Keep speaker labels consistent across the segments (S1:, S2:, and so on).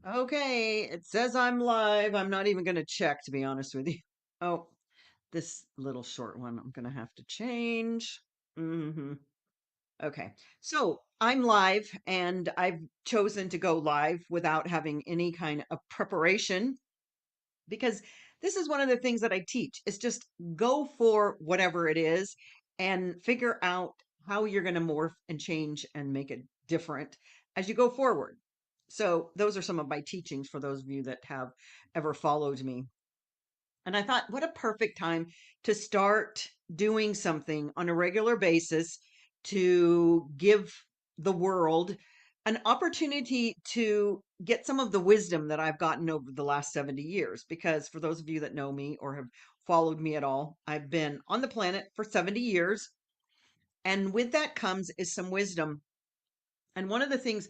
S1: Okay, it says I'm live. I'm not even going to check, to be honest with you. Oh, this little short one I'm going to have to change. hmm Okay, so I'm live and I've chosen to go live without having any kind of preparation because this is one of the things that I teach. Is just go for whatever it is and figure out how you're going to morph and change and make it different as you go forward. So those are some of my teachings for those of you that have ever followed me. And I thought, what a perfect time to start doing something on a regular basis to give the world an opportunity to get some of the wisdom that I've gotten over the last 70 years. Because for those of you that know me or have followed me at all, I've been on the planet for 70 years. And with that comes is some wisdom. And one of the things,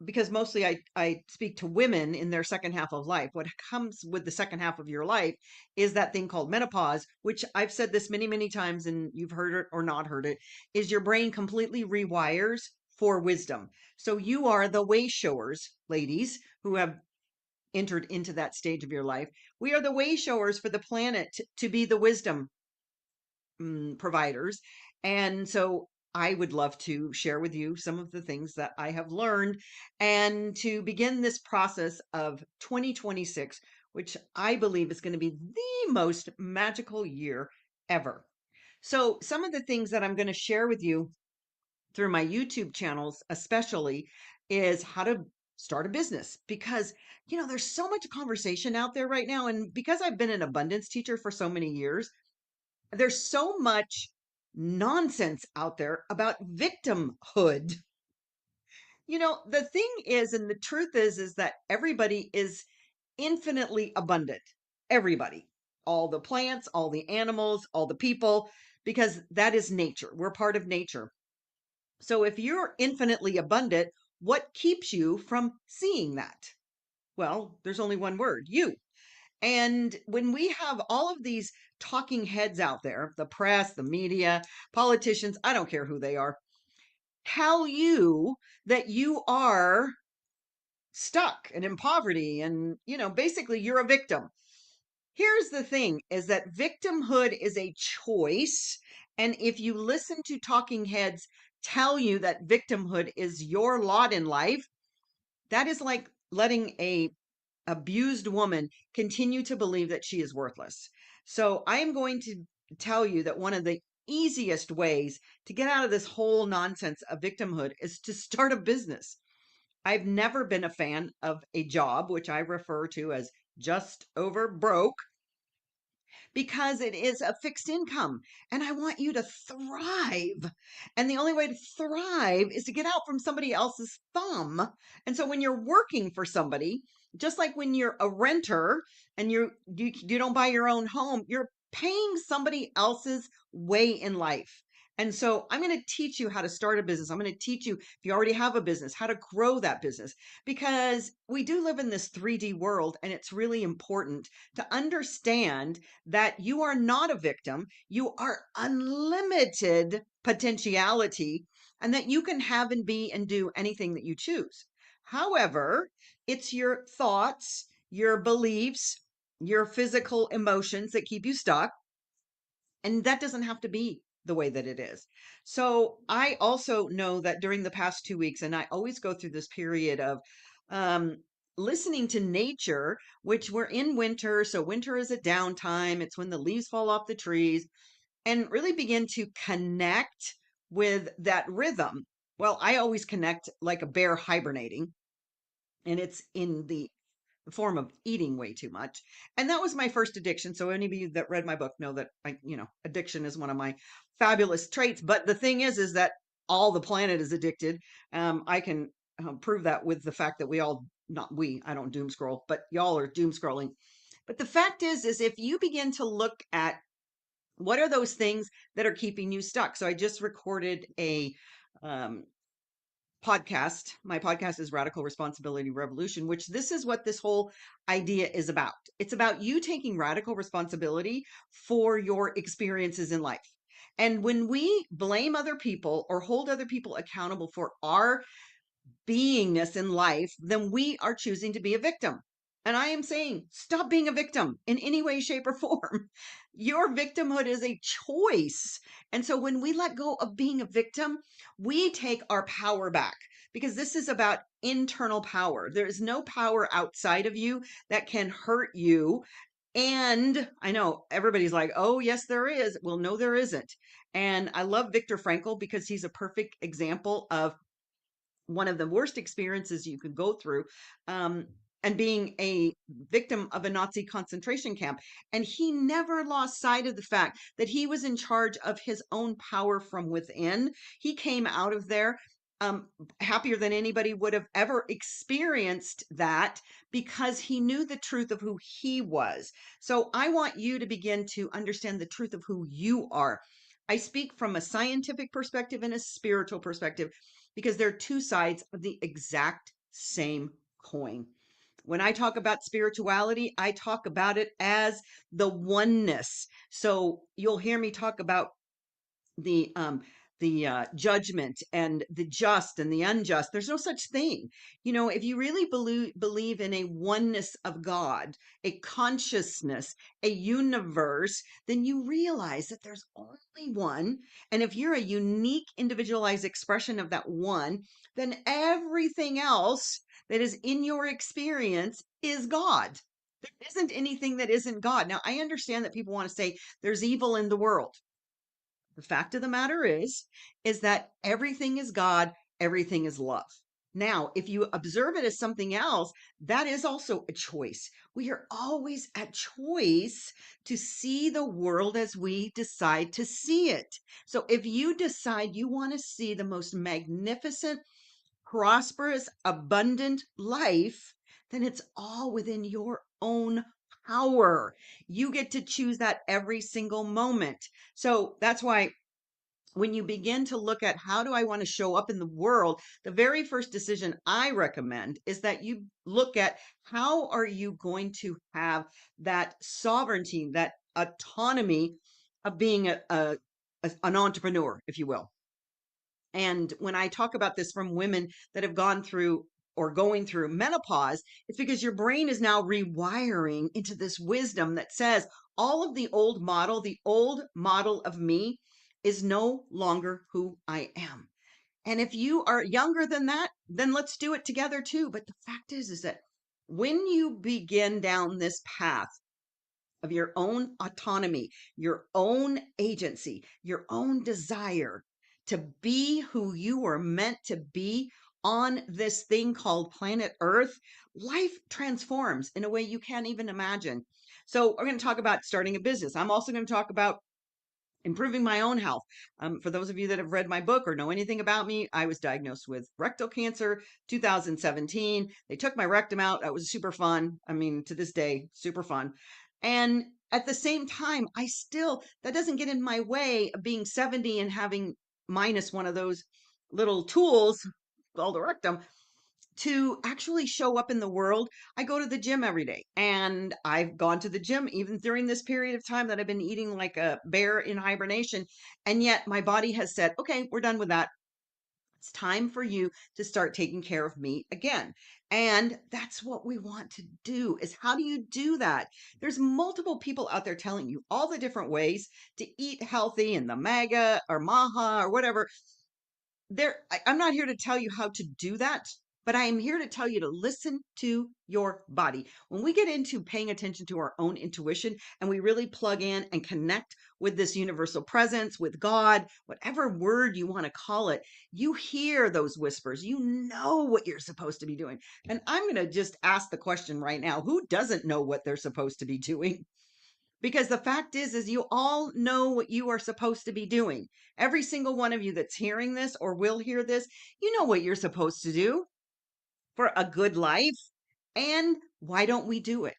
S1: because mostly I speak to women in their second half of life. What comes with the second half of your life is that thing called menopause, which I've said this many, many times, and you've heard it or not heard it, is your brain completely rewires for wisdom. So you are the way showers, ladies, who have entered into that stage of your life. We are the way showers for the planet to be the wisdom providers. And so I would love to share with you some of the things that I have learned and to begin this process of 2026, which I believe is going to be the most magical year ever. So, some of the things that I'm going to share with you through my YouTube channels, especially, is how to start a business because there's so much conversation out there right now, and because I've been an abundance teacher for so many years, there's so much nonsense out there about victimhood. The thing is, and the truth is that everybody is infinitely abundant. Everybody, all the plants, all the animals, all the people, because that is nature. We're part of nature. So if you're infinitely abundant, what keeps you from seeing that? Well, there's only one word: you. And when we have all of these talking heads out there, the press, the media, politicians, I don't care who they are, tell you that you are stuck and in poverty and, basically you're a victim. Here's the thing is that victimhood is a choice. And if you listen to talking heads tell you that victimhood is your lot in life, that is like letting a abused woman continue to believe that she is worthless. So I am going to tell you that one of the easiest ways to get out of this whole nonsense of victimhood is to start a business. I've never been a fan of a job, which I refer to as just over broke, because it is a fixed income and I want you to thrive. And the only way to thrive is to get out from somebody else's thumb. And so when you're working for somebody, just like when you're a renter and you don't buy your own home, you're paying somebody else's way in life. And so I'm going to teach you how to start a business. I'm going to teach you, if you already have a business, how to grow that business, because we do live in this 3D world and it's really important to understand that you are not a victim, you are unlimited potentiality, and that you can have and be and do anything that you choose. However, it's your thoughts, your beliefs, your physical emotions that keep you stuck. And that doesn't have to be the way that it is. So I also know that during the past 2 weeks, and I always go through this period of um, listening to nature, which we're in winter. So winter is a downtime, it's when the leaves fall off the trees, and really begin to connect with that rhythm. Well, I always connect like a bear hibernating, and it's in the form of eating way too much. And that was my first addiction. So any of you that read my book know that addiction is one of my fabulous traits. But the thing is that all the planet is addicted. I can prove that with the fact that we all, not we, I don't doom scroll, but y'all are doom scrolling. But the fact is if you begin to look at what are those things that are keeping you stuck. So I just recorded a um, podcast. My podcast is Radical Responsibility Revolution, which this is what this whole idea is about. It's about you taking radical responsibility for your experiences in life. And when we blame other people or hold other people accountable for our beingness in life, then we are choosing to be a victim. And I am saying, stop being a victim in any way, shape, or form. Your victimhood is a choice. And so when we let go of being a victim, we take our power back because this is about internal power. There is no power outside of you that can hurt you. And I know everybody's like, oh, yes, there is. Well, no, there isn't. And I love Viktor Frankl because he's a perfect example of one of the worst experiences you could go through, um, and being a victim of a Nazi concentration camp. And he never lost sight of the fact that he was in charge of his own power from within. He came out of there happier than anybody would have ever experienced that because he knew the truth of who he was. So I want you to begin to understand the truth of who you are. I speak from a scientific perspective and a spiritual perspective because they're two sides of the exact same coin. When I talk about spirituality, I talk about it as the oneness. So you'll hear me talk about the judgment and the just and the unjust. There's no such thing. If you really believe in a oneness of God, a consciousness, a universe, then you realize that there's only one. And if you're a unique individualized expression of that one, then everything else that is in your experience is God. There isn't anything that isn't God. Now, I understand that people want to say there's evil in the world. The fact of the matter is that everything is God, everything is love. Now, if you observe it as something else, that is also a choice. We are always at choice to see the world as we decide to see it. So if you decide you want to see the most magnificent, prosperous, abundant life, then it's all within your own power. You get to choose that every single moment. So that's why when you begin to look at how do I want to show up in the world, the very first decision I recommend is that you look at how are you going to have that sovereignty, that autonomy of being an entrepreneur, if you will. And when I talk about this from women that have gone through or going through menopause, it's because your brain is now rewiring into this wisdom that says all of the old model of me is no longer who I am. And if you are younger than that, then let's do it together too. But the fact is that when you begin down this path of your own autonomy, your own agency, your own desire to be who you were meant to be on this thing called planet Earth, life transforms in a way you can't even imagine. So, we're going to talk about starting a business. I'm also going to talk about improving my own health. For those of you that have read my book or know anything about me, I was diagnosed with rectal cancer 2017. They took my rectum out. That was super fun. I mean, to this day, super fun. And at the same time, that doesn't get in my way of being 70 and having minus one of those little tools called a rectum to actually show up in the world. I go to the gym every day, and I've gone to the gym even during this period of time that I've been eating like a bear in hibernation. And yet my body has said, okay, we're done with that. It's time for you to start taking care of me again. And that's what we want to do. Is how do you do that? There's multiple people out there telling you all the different ways to eat healthy and the MAGA or MAHA or whatever. I'm not here to tell you how to do that, but I am here to tell you to listen to your body. When we get into paying attention to our own intuition and we really plug in and connect with this universal presence, with God, whatever word you want to call it, you hear those whispers. You know what you're supposed to be doing. And I'm going to just ask the question right now, who doesn't know what they're supposed to be doing? Because the fact is you all know what you are supposed to be doing. Every single one of you that's hearing this or will hear this, you know what you're supposed to do for a good life. And why don't we do it?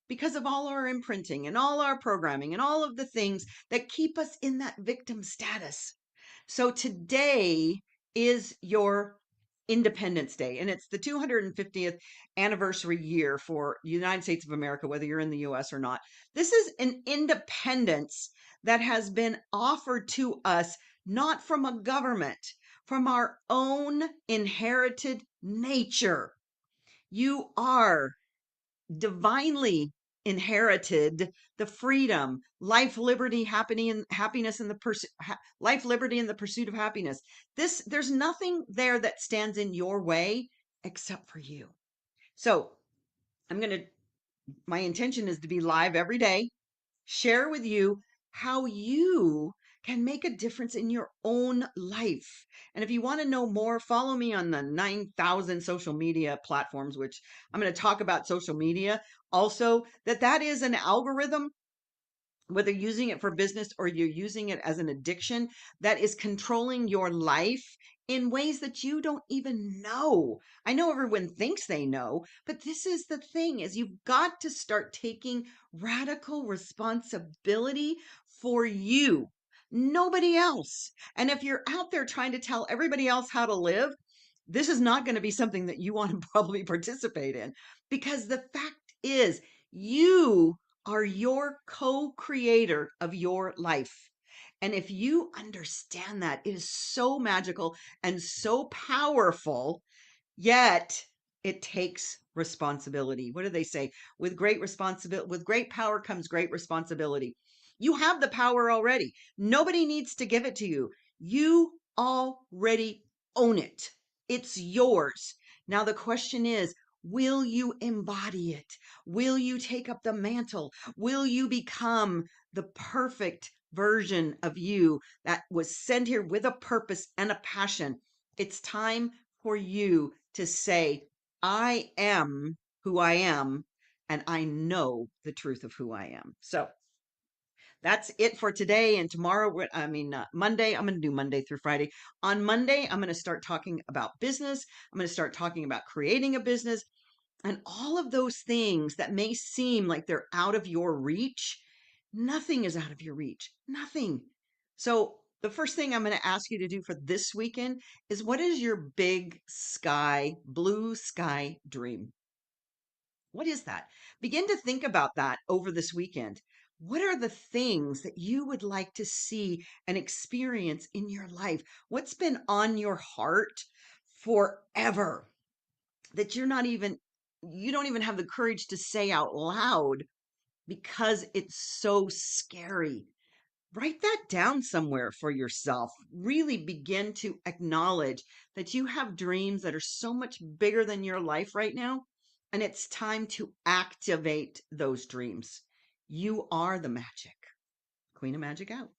S1: Because of all our imprinting and all our programming and all of the things that keep us in that victim status. So today is your Independence Day, and it's the 250th anniversary year for the United States of America, whether you're in the US or not. This is an independence that has been offered to us not from a government, from our own inherited nature. You are divinely inherited the freedom, life, liberty, happiness, and the life, liberty, and the pursuit of happiness. There's nothing there that stands in your way except for you. So I'm going to, my intention is to be live every day, share with you how you can make a difference in your own life. And if you want to know more, follow me on the 9,000 social media platforms, which I'm going to talk about social media. Also, that is an algorithm, whether using it for business or you're using it as an addiction, that is controlling your life in ways that you don't even know. I know everyone thinks they know, but this is the thing, is you've got to start taking radical responsibility for you, nobody else. And if you're out there trying to tell everybody else how to live, this is not going to be something that you want to probably participate in, because the fact is, you are your co-creator of your life. And if you understand that, it is so magical and so powerful. Yet it takes responsibility. What do they say? With great responsibility, with great power comes great responsibility. You have the power already. Nobody needs to give it to you. You already own it. It's yours. Now the question is, will you embody it? Will you take up the mantle? Will you become the perfect version of you that was sent here with a purpose and a passion? It's time for you to say, I am who I am, and I know the truth of who I am. So that's it for today. And tomorrow, Monday, I'm going to do Monday through Friday. On Monday, I'm going to start talking about business. I'm going to start talking about creating a business and all of those things that may seem like they're out of your reach. Nothing is out of your reach. Nothing. So the first thing I'm going to ask you to do for this weekend is, what is your big sky, blue sky dream? What is that? Begin to think about that over this weekend. What are the things that you would like to see and experience in your life? What's been on your heart forever that you don't even have the courage to say out loud because it's so scary? Write that down somewhere for yourself. Really begin to acknowledge that you have dreams that are so much bigger than your life right now. And it's time to activate those dreams. You are the magic. Queen of Magic out.